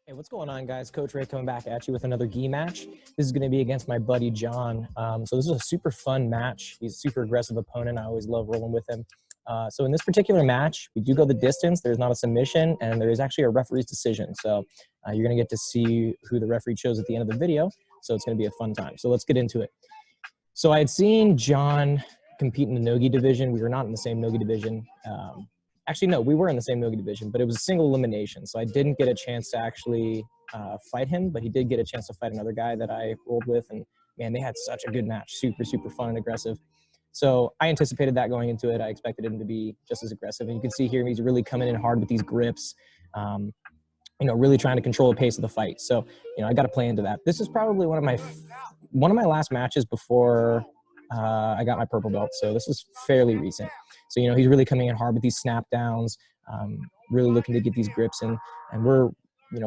Hey, what's going on, guys? Coach Ray coming back at you with another gi match. This is going to be against my buddy John. So this is a super fun match. He's a super aggressive opponent. I always love rolling with him. So in this particular match, we do go the distance. There's not a submission, and there is actually a referee's decision. So you're going to get to see who the referee chose at the end of the video. So it's going to be a fun time. So let's get into it. So I had seen John compete in the no-gi division. We were not in the same no-gi division. Actually, no, we were in the same no-gi division, but it was a single elimination. So I didn't get a chance to actually fight him, but he did get a chance to fight another guy that I rolled with. And man, they had such a good match, super, super fun and aggressive. So I anticipated that going into it. I expected him to be just as aggressive. And you can see here, he's really coming in hard with these grips, really trying to control the pace of the fight. So, I got to play into that. This is probably one of my last matches before I got my purple belt. So this is fairly recent. So, he's really coming in hard with these snap downs, really looking to get these grips in, and we're,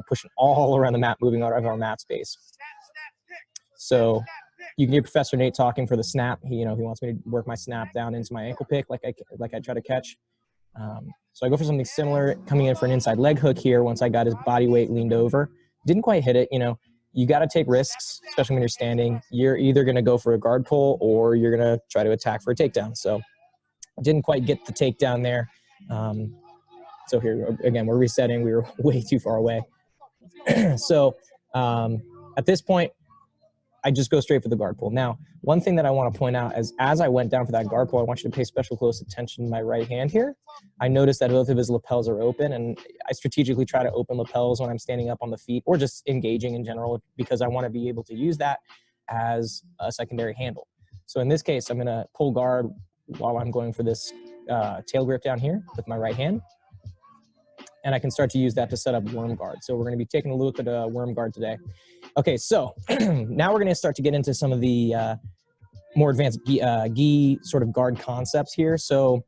pushing all around the map, moving out of our mat space. So you can hear Professor Nate talking for the snap. He wants me to work my snap down into my ankle pick like I try to catch. So I go for something similar, coming in for an inside leg hook here once I got his body weight leaned over. Didn't quite hit it, You got to take risks, especially when you're standing. You're either going to go for a guard pull or you're going to try to attack for a takedown. So didn't quite get the takedown there. So here, again, we're resetting. We were way too far away. So at this point, I just go straight for the guard pull. Now, one thing that I want to point out is as I went down for that guard pull, I want you to pay special close attention to my right hand here. I noticed that both of his lapels are open, and I strategically try to open lapels when I'm standing up on the feet or just engaging in general because I want to be able to use that as a secondary handle. So in this case, I'm going to pull guard while I'm going for this tail grip down here with my right hand. And I can start to use that to set up worm guard. So we're going to be taking a look at worm guard today. Okay, so now we're going to start to get into some of the more advanced gi sort of guard concepts here. So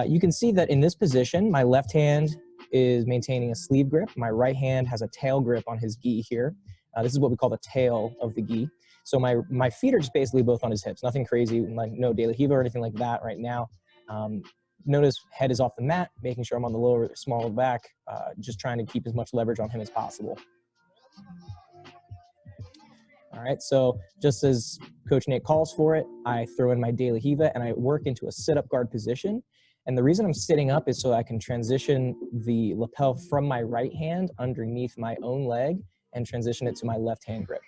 you can see that in this position, my left hand is maintaining a sleeve grip. My right hand has a tail grip on his gi here. This is what we call the tail of the gi. So my feet are just basically both on his hips. Nothing crazy, like no de la hiva or anything like that right now. Notice head is off the mat, making sure I'm on the lower, smaller back, just trying to keep as much leverage on him as possible. All right, so just as Coach Nate calls for it, I throw in my de la hiva and I work into a sit-up guard position. And the reason I'm sitting up is so I can transition the lapel from my right hand underneath my own leg and transition it to my left hand grip.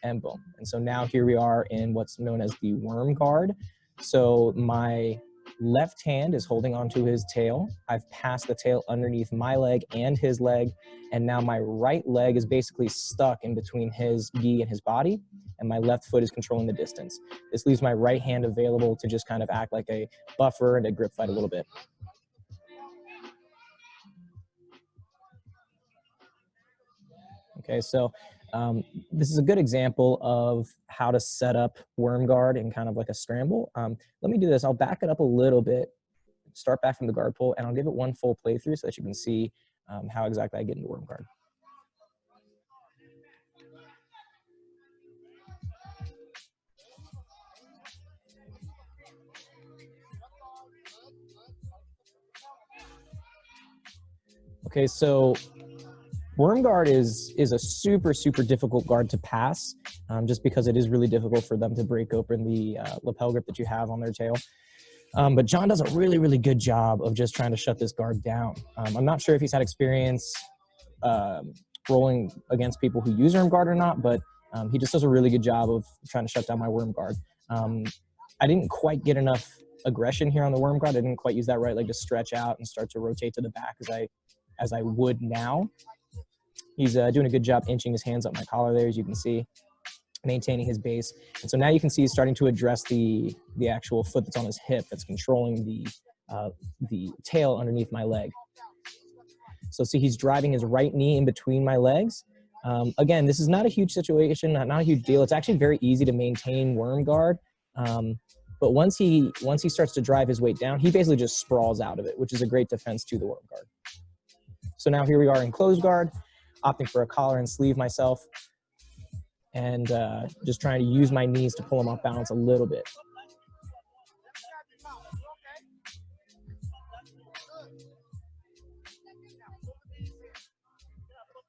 And boom. And so now here we are in what's known as the worm guard. So my left hand is holding onto his tail. I've passed the tail underneath my leg and his leg. And now my right leg is basically stuck in between his gi and his body. And my left foot is controlling the distance. This leaves my right hand available to just kind of act like a buffer and a grip fight a little bit. Okay, so this is a good example of how to set up worm guard in kind of like a scramble. Let me do this. I'll back it up a little bit, start back from the guard pull, and I'll give it one full playthrough so that you can see how exactly I get into worm guard. Okay, so worm guard is a super, super difficult guard to pass just because it is really difficult for them to break open the lapel grip that you have on their tail. But John does a really, really good job of just trying to shut this guard down. I'm not sure if he's had experience rolling against people who use worm guard or not, but he just does a really good job of trying to shut down my worm guard. I didn't quite get enough aggression here on the worm guard. I didn't quite use that right leg to stretch out and start to rotate to the back as I would now. He's doing a good job inching his hands up my collar there, as you can see, maintaining his base. And so now you can see he's starting to address the actual foot that's on his hip that's controlling the tail underneath my leg. So see, he's driving his right knee in between my legs. Again, this is not a huge situation, not a huge deal. It's actually very easy to maintain worm guard. But once he starts to drive his weight down, he basically just sprawls out of it, which is a great defense to the worm guard. So now here we are in closed guard, opting for a collar and sleeve myself, and just trying to use my knees to pull him off balance a little bit.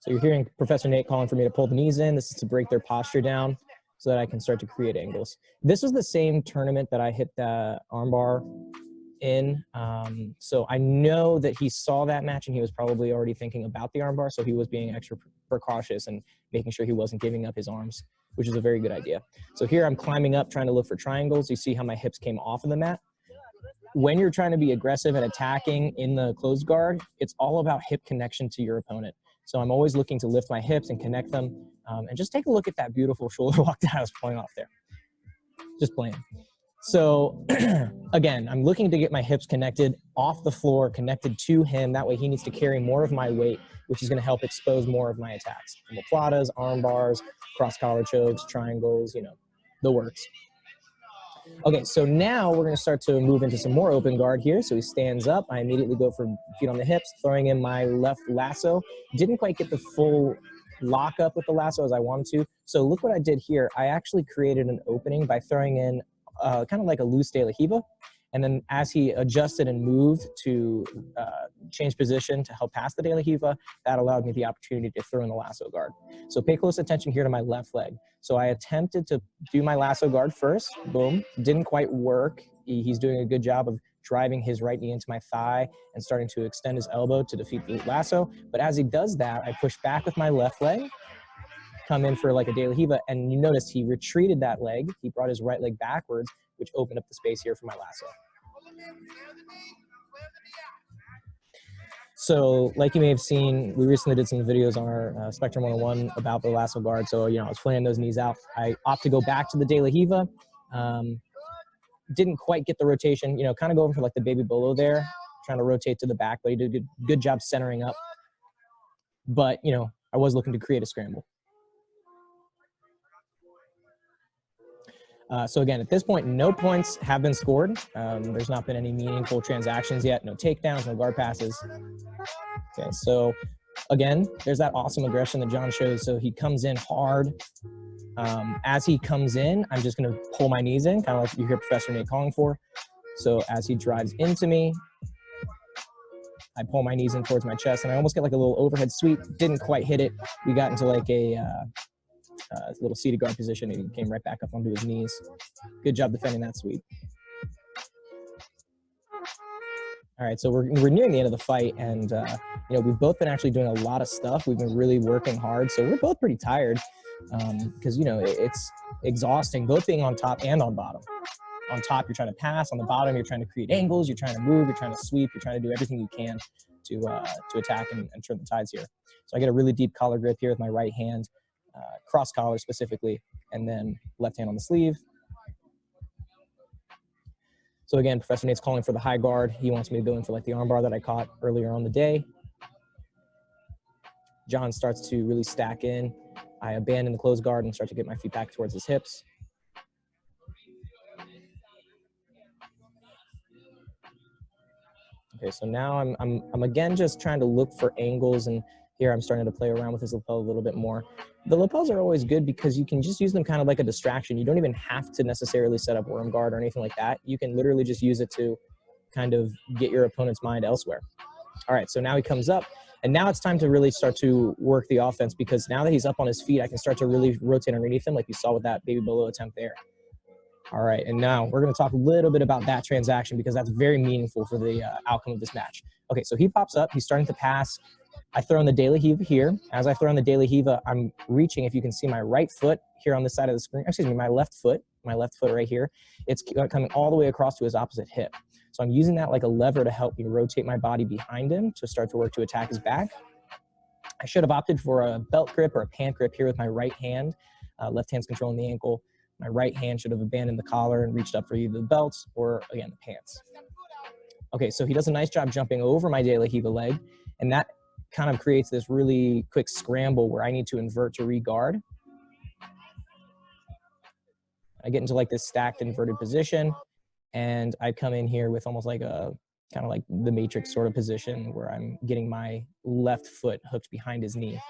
So you're hearing Professor Nate calling for me to pull the knees in. This is to break their posture down so that I can start to create angles. This was the same tournament that I hit the armbar in. So I know that he saw that match and he was probably already thinking about the armbar. So he was being extra precautious and making sure he wasn't giving up his arms, which is a very good idea. So here I'm climbing up, trying to look for triangles. You see how my hips came off of the mat. When you're trying to be aggressive and attacking in the closed guard, it's all about hip connection to your opponent. So I'm always looking to lift my hips and connect them. And just take a look at that beautiful shoulder walk that I was pulling off there. Just playing. So again, I'm looking to get my hips connected off the floor, connected to him. That way he needs to carry more of my weight, which is going to help expose more of my attacks. Omoplatas, arm bars, cross collar chokes, triangles, you know, the works. Okay, so now we're going to start to move into some more open guard here. So he stands up. I immediately go for feet on the hips, throwing in my left lasso. Didn't quite get the full lock up with the lasso as I wanted to. So look what I did here. I actually created an opening by throwing in kind of like a loose de la Riva. And then as he adjusted and moved to change position to help pass the de la Riva, that allowed me the opportunity to throw in the lasso guard. So pay close attention here to my left leg. So I attempted to do my lasso guard first, boom, didn't quite work. He's doing a good job of driving his right knee into my thigh and starting to extend his elbow to defeat the lasso. But as he does that, I push back with my left leg, come in for like a de la Riva, and you notice he retreated that leg. He brought his right leg backwards, which opened up the space here for my lasso. So like you may have seen, we recently did some videos on our Spectrum 101 about the lasso guard. So, you know, I was flaying those knees out. I opt to go back to the de la Riva. Didn't quite get the rotation, you know, kind of going for like the baby bolo there, trying to rotate to the back, but he did a good job centering up. But, you know, I was looking to create a scramble. So again, at this point, no points have been scored. There's not been any meaningful transactions yet. No takedowns, no guard passes. Okay, so again, there's that awesome aggression that John shows. So he comes in hard. As he comes in, I'm just going to pull my knees in, kind of like you hear Professor Nate calling for. So as he drives into me, I pull my knees in towards my chest, and I almost get like a little overhead sweep. Didn't quite hit it. We got into like a little seated guard position, and he came right back up onto his knees. Good job defending that sweep. All right, so we're nearing the end of the fight, and you know, we've both been actually doing a lot of stuff. We've been really working hard, so we're both pretty tired because, you know, it's exhausting, both being on top and on bottom. On top, you're trying to pass. On the bottom, you're trying to create angles. You're trying to move. You're trying to sweep. You're trying to do everything you can to attack and turn the tides here. So I get a really deep collar grip here with my right hand, cross collar specifically, and then left hand on the sleeve. So again, Professor Nate's calling for the high guard. He wants me to go in for like the armbar that I caught earlier on the day. John starts to really stack in. I abandon the closed guard and start to get my feet back towards his hips. Okay, so now I'm again just trying to look for angles, and here I'm starting to play around with his lapel a little bit more. The lapels are always good because you can just use them kind of like a distraction. You don't even have to necessarily set up worm guard or anything like that. You can literally just use it to kind of get your opponent's mind elsewhere. All right, so now he comes up, and now it's time to really start to work the offense, because now that he's up on his feet, I can start to really rotate underneath him like you saw with that baby bolo attempt there. All right, and now we're going to talk a little bit about that transaction because that's very meaningful for the outcome of this match. Okay, so he pops up. He's starting to pass. I throw in the de la Riva here. As I throw in the de la Riva, I'm reaching, if you can see my right foot here on this side of the screen, excuse me, my left foot right here. It's coming all the way across to his opposite hip. So I'm using that like a lever to help me rotate my body behind him to start to work to attack his back. I should have opted for a belt grip or a pant grip here with my right hand. Left hand's controlling the ankle. My right hand should have abandoned the collar and reached up for either the belts or, again, the pants. Okay, so he does a nice job jumping over my de la Riva leg, and that kind of creates this really quick scramble where I need to invert to re-guard. I get into like this stacked inverted position, and I come in here with almost like a kind of like the matrix sort of position where I'm getting my left foot hooked behind his knee.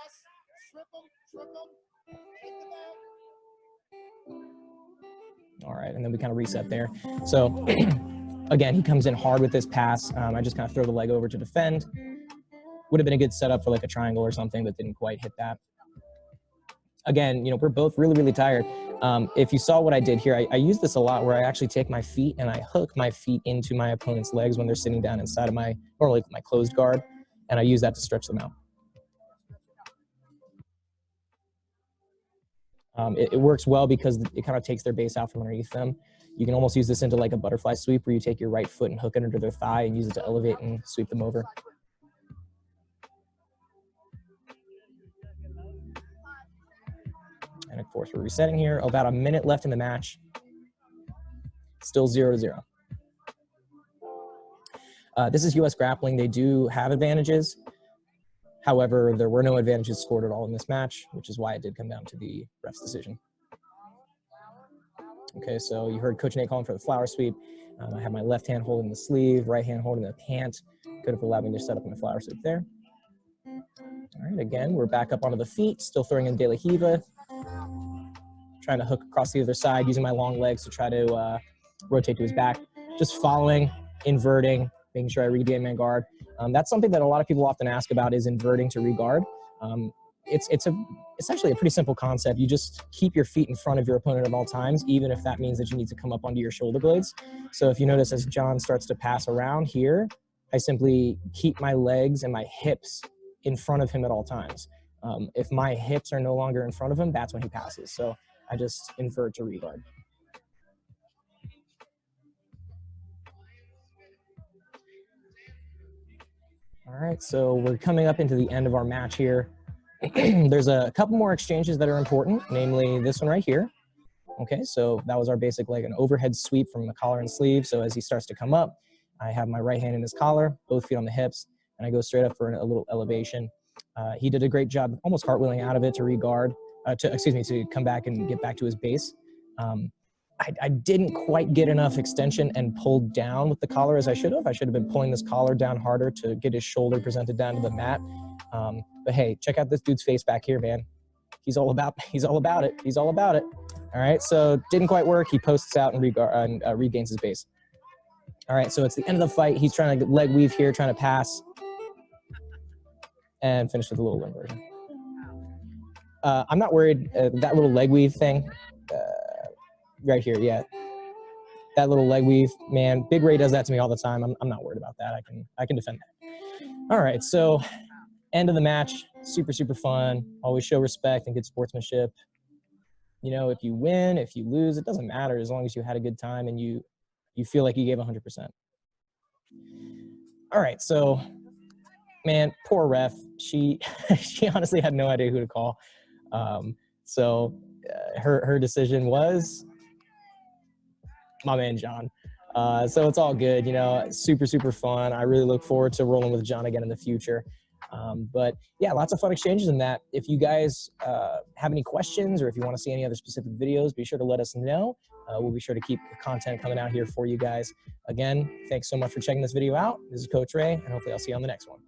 All right, and then we kind of reset there. So again, he comes in hard with this pass. I just kind of throw the leg over to defend. would have been a good setup for like a triangle or something, but didn't quite hit that. Again, you know, we're both really, really tired. If you saw what I did here, I use this a lot where I actually take my feet and I hook my feet into my opponent's legs when they're sitting down inside of my, normally my closed guard, and I use that to stretch them out. It works well because it kind of takes their base out from underneath them. You can almost use this into like a butterfly sweep where you take your right foot and hook it under their thigh and use it to elevate and sweep them over. And of course, we're resetting here. About a minute left in the match. Still 0-0. This is US Grappling. They do have advantages. However, there were no advantages scored at all in this match, which is why it did come down to the ref's decision. Okay, so you heard Coach Nate calling for the flower sweep. I have my left hand holding the sleeve, right hand holding the pant. Could have allowed me to set up in the flower sweep there. All right, again, we're back up onto the feet, still throwing in De La Hiva. Trying to hook across the other side, using my long legs to try to rotate to his back. Just following, inverting, making sure I regain my guard. That's something that a lot of people often ask about, is inverting to regard. It's essentially a pretty simple concept. You just keep your feet in front of your opponent at all times, even if that means that you need to come up onto your shoulder blades. So if you notice, as John starts to pass around here, I simply keep my legs and my hips in front of him at all times. If my hips are no longer in front of him, that's when he passes. So I just invert to regard. All right, so we're coming up into the end of our match here. There's a couple more exchanges that are important, namely this one right here. Okay, so that was our basic, like an overhead sweep from the collar and sleeve. So as he starts to come up, I have my right hand in his collar, both feet on the hips, and I go straight up for a little elevation. He did a great job, almost cartwheeling out of it to regard, to come back and get back to his base. I didn't quite get enough extension and pulled down with the collar as I should have. I should have been pulling this collar down harder to get his shoulder presented down to the mat. But hey, check out this dude's face back here, man. He's all about it. He's all about it. All right, so didn't quite work. He posts out and regains his base. All right, so it's the end of the fight. He's trying to leg weave here, trying to pass, and finish with a little inversion. I'm not worried. That little leg weave thing, right here, yeah. That little leg weave, man, Big Ray does that to me all the time. I'm not worried about that. I can defend that. All right, so end of the match, super, super fun. Always show respect and good sportsmanship. You know, if you win, if you lose, it doesn't matter as long as you had a good time and you feel like you gave 100%. All right, so, man, poor ref. She honestly had no idea who to call. Her decision was my man John. So it's all good, you know, super, super fun. I really look forward to rolling with John again in the future. But yeah, lots of fun exchanges in that. If you guys have any questions or if you want to see any other specific videos, be sure to let us know. We'll be sure to keep content coming out here for you guys. Again, thanks so much for checking this video out. This is Coach Ray, and hopefully I'll see you on the next one.